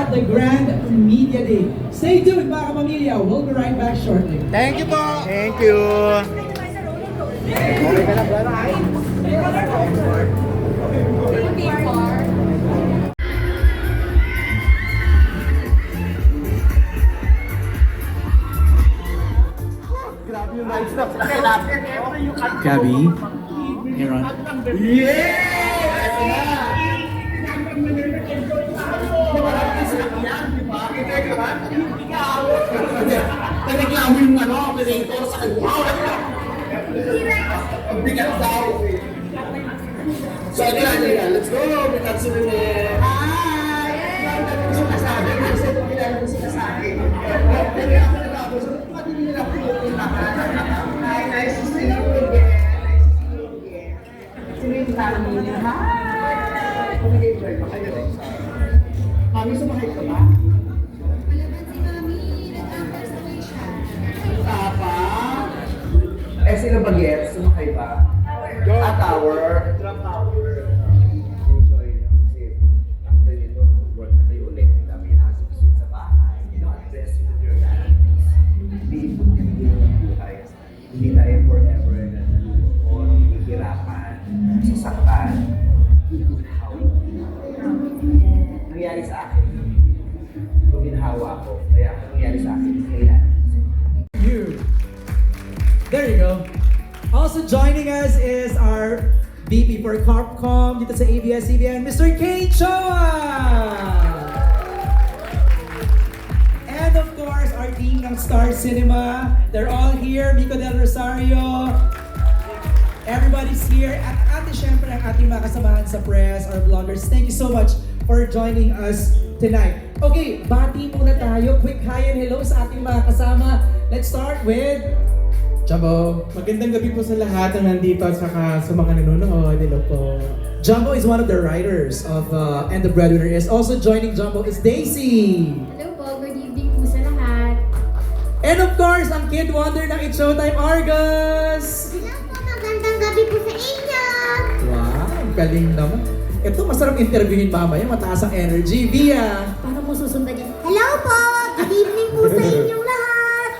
at the Grand Media Day. Stay tuned mga kapamilya. We'll be right back shortly. Thank you po. Thank you. Okay ka na, brother? Grabe yung live stuff. Gabby, you're on. Nagreklamo yung operator sa kanya. Ang bigat daw. So, let's go. Bigat sila niya. Hi! Gusto ka sa akin. Kasi ito kilala ko sila sa akin. Pero ako nagkakos. Pati nila ako yung hi, nice to see you again. Nice to see you again. Sino yung tanong mo niya? Hi! Kumigay pa kayo rin. Mami, sumakay ka ba? Papa? Eh, sino ba gets? Sumakay ba? Tower. Enjoy nyo. Kasi after nito, work na kayo ulit. Dami yung asip-sip sa bahay. Address with your families. Hindi ipag-ibigay ng buhay. Hindi tayo forever na nalulungkot, hihirapan, sasaktan. Nangyari sa akin. Kung ginhawa ko, kaya nangyari sa akin, kailan. You. There you go. Also joining us is our VP for Corpcom dito sa ABS-CBN, Mr. K. Choa! And of course, our team ng Star Cinema. They're all here. Mico Del Rosario. Everybody's here. At syempre ang ating mga kasamahan sa press, our vloggers. Thank you so much for joining us tonight. Okay, bati muna tayo. Quick hi and hello sa ating mga kasama. Let's start with Jumbo. Magandang gabi po sa lahat na nandito at saka sa mga nanonood. Hello po. Jumbo is one of the writers of And the Breadwinner is. Also joining Jumbo is Daisy. Hello po, good evening po sa lahat. And of course, ang Kid Wonder ng It's Showtime, Argus. Hello po, magandang gabi po sa inyo. Wow, ang galing naman. Ito, masarap interviewin mamaya. Mataas ang energy. Via. Paano mo susundan yan? Hello po, good evening po sa inyong lahat.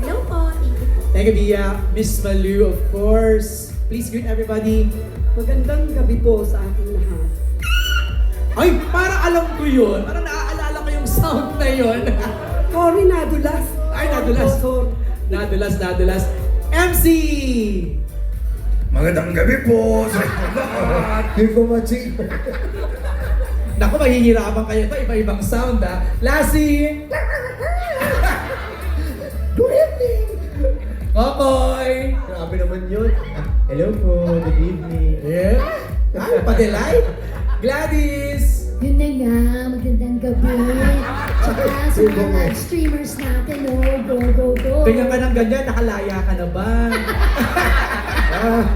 Hello po, thank you po. Thank you, Via. Miss Malu, of course. Please greet everybody. Magandang gabi po sa ating lahat. Ay, para alam ko yun. Para naaalala ko yung sound na yun. Cory nadulas. Ay, nadulas. Nadulas. MC! Magandang gabi po sa lahat. Hindi ko ma-check. Naku, mahihirapan kayo ito. Iba-ibang sound, ha? Lassie! Good evening. Kokoy! Grabe naman yun. Hello po. Good evening. Yeah? Ay, padelay? Gladys! Yun na nga, magandang gabi. Tsaka sa mga live streamers natin, go. Ganyan ka ng ganyan, nakalaya ka na ba?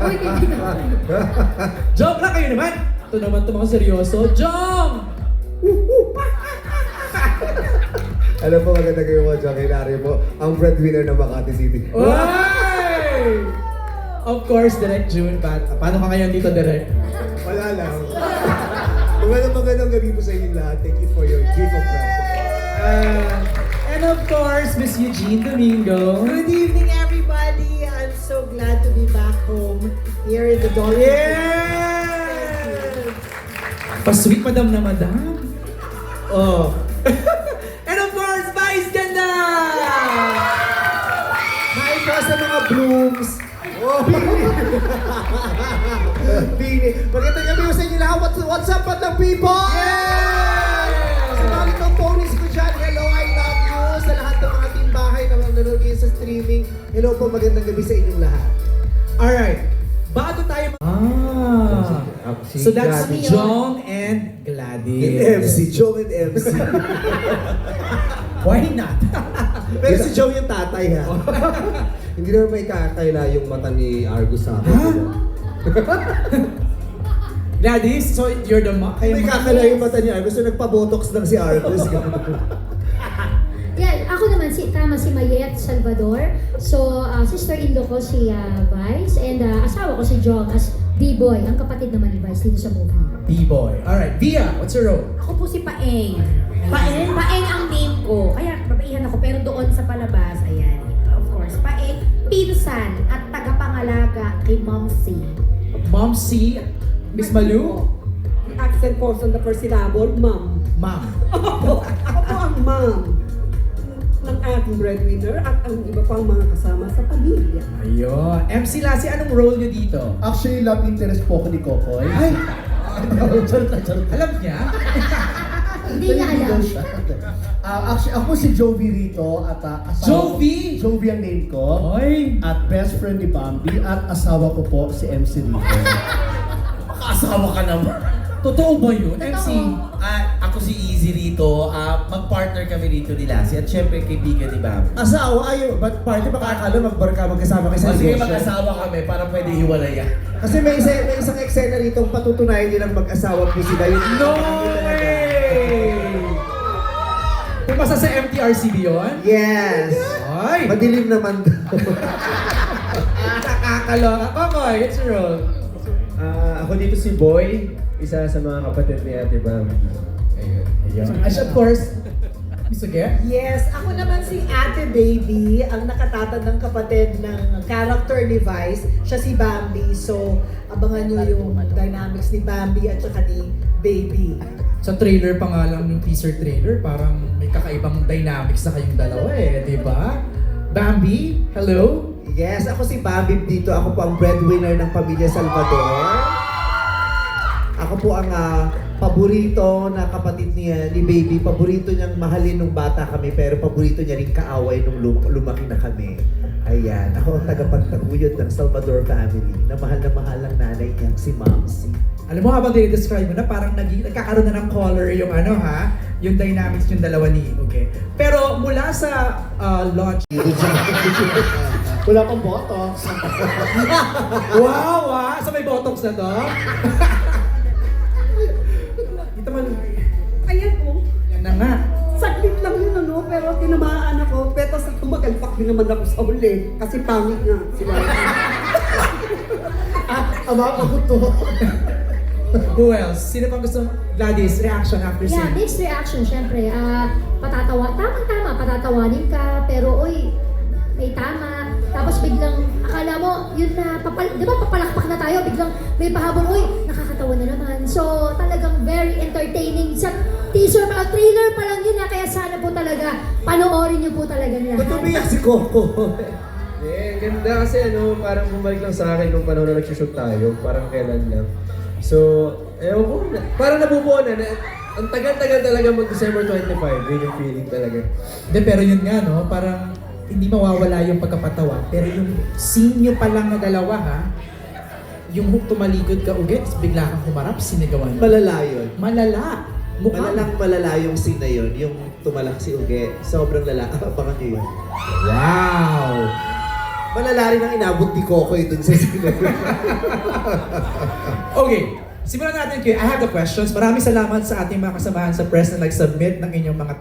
Uy, hindi na. Joke lang kayo naman! Ito naman ito mga seryoso. Jong! Alam po, maganda kayo mga Jockey Larry po. Ang breadwinner ng Makati City. Oy! Of course, Direct June. Paano ka ngayon dito, Direct? Wala lang. Magandang gabi po sa inyo lahat. Thank you for your gift of present. And of course, Miss Eugene Domingo. Good evening, everybody. I'm so glad to be back home here in the Dolphin. Yeah! Pa-sweet madam na madam. Oh. And of course, Vice Ganda! Hi po sa mga blooms. Bini. Magandang gabi po sa inyo lahat. What's up, madlang people? Sa mga litong ponies ko dyan, hello, I love you. Sa lahat ng mga timbahay na nanonood kayo sa streaming, hello po, magandang gabi sa inyong lahat. Alright. Bago tayo... So that's Gladys. Jong and Gladys. MC, Joe and MC. Why not? Pero si Joe yung tatay ha. Hindi naman may kakaila yung mata ni Argus sa akin. Gladys, so you're the mom. May kakaila yung mata ni Argus, so nagpa-botox lang si Argus. Yan, ako naman si Mayet Salvador. So, sister-in-law ko si Vice and asawa ko si Jong as B-boy, ang kapatid naman ni Vice dito sa movie. B-boy. Alright, Via, what's your role? Ako po si Paeng. Paeng? Paeng ang name ko. Kaya babaihan ako. Pero doon sa palabas, ayan. Of course, Paeng, pinsan at tagapangalaga kay Mom C. Mom C, Miss Malu? Accent po sa first syllable, ma'am. Ma'am. Ako po ang ma'am ng ating breadwinner at ang iba pang mga kasama sa pamilya. Ayun. MC Lassie, anong role nyo dito? Actually, love interest po ko ni Kokoy. Ay! Charot na, charot. Alam niya? Hindi niya alam. Actually, ako si Jovi rito at Jovi? Jovi ang name ko. Oy! At best friend ni Bambi at asawa ko po si MC rito. Makaasawa ka naman. Totoo ba yun? MC? Ako si Easy rito. Mag-partner kami rito ni Lassie. At syempre, kaibigan ni Bam. Asawa? Ayaw, ba't party baka akala magkasama kayo sa O sige, negosyo? mag-asawa kami para pwede hiwalayan. Kasi may isang eksena rito patutunayan nilang mag-asawa po sila. Yung No way! Pumasa sa MTRCB yun? Yes! Ay! Madilim naman daw. Nakakaloka. Kokoy, what's your role? Ako dito si Boy, isa sa mga kapatid ni Ate Bam. Ayun. As of course, Miss Uge? Yes, ako naman si Ate Baby, ang nakatatandang kapatid ng character ni Vice. Siya si Bambi, so abangan nyo yung dynamics ni Bambi at saka ni Baby. Sa trailer pa nga lang, yung teaser trailer, parang may kakaibang dynamics na kayong dalawa di ba? Bambi, hello? Yes, ako si Bambi dito. Ako po ang breadwinner ng pamilya Salvador. Ako po ang paborito na kapatid niya ni Baby. Paborito niyang mahalin nung bata kami, pero paborito niya rin kaaway nung lumaki na kami. Ayan, ako ang tagapagtaguyod ng Salvador family na mahal ang nanay niyang si Mamsi. Alam mo, habang dinidescribe mo na, parang nagkakaroon na ng color yung yung dynamics yung dalawa ni Uge. Pero mula sa launch, Wala pang botox. wow, so may botox na to? Dito man, Ayan po, yan na nga. saglit lang yun pero tinamaan ako. Pero sa tumagalpak din naman ako sa uli. Kasi pangit nga sila. Ama ako to. Who else? Sino pang gusto? Gladys, reaction after Yeah, scene. mixed reaction, syempre. Patatawa, tama-tama, patatawanin ka, pero uy, may tama. Tapos biglang, akala mo, yun na, di ba papalakpak na tayo, biglang may pahabol, uy, nakakatawa na naman. So, talagang very entertaining. Sa teaser pa, trailer pa lang yun kaya sana po talaga, panoorin niyo po talaga nila. Ba't umiyak si Coco? Ganda kasi parang bumalik lang sa akin nung panahon na nag-shoot tayo, parang kailan lang. So, ewan ko, parang nabubuo na, ang tagal-tagal talaga mag-December 25, yun yung feeling talaga. De, pero yun nga, no? Parang hindi mawawala yung pagkapatawa. Pero yung scene nyo pa lang na dalawa, yung tumalikod ka ulit, bigla kang humarap, sinigawan. Malala yun. Malala. Mukhang Malala yung scene na yun, yung tumalak si Uge. Sobrang lala. Abangan nyo yun. wow. Malala rin ang inabot ni Kokoy dun sa scene na yun. Okay, simulan natin kayo. I have the questions. Maraming salamat sa ating mga kasamahan sa press na nag-submit ng inyong mga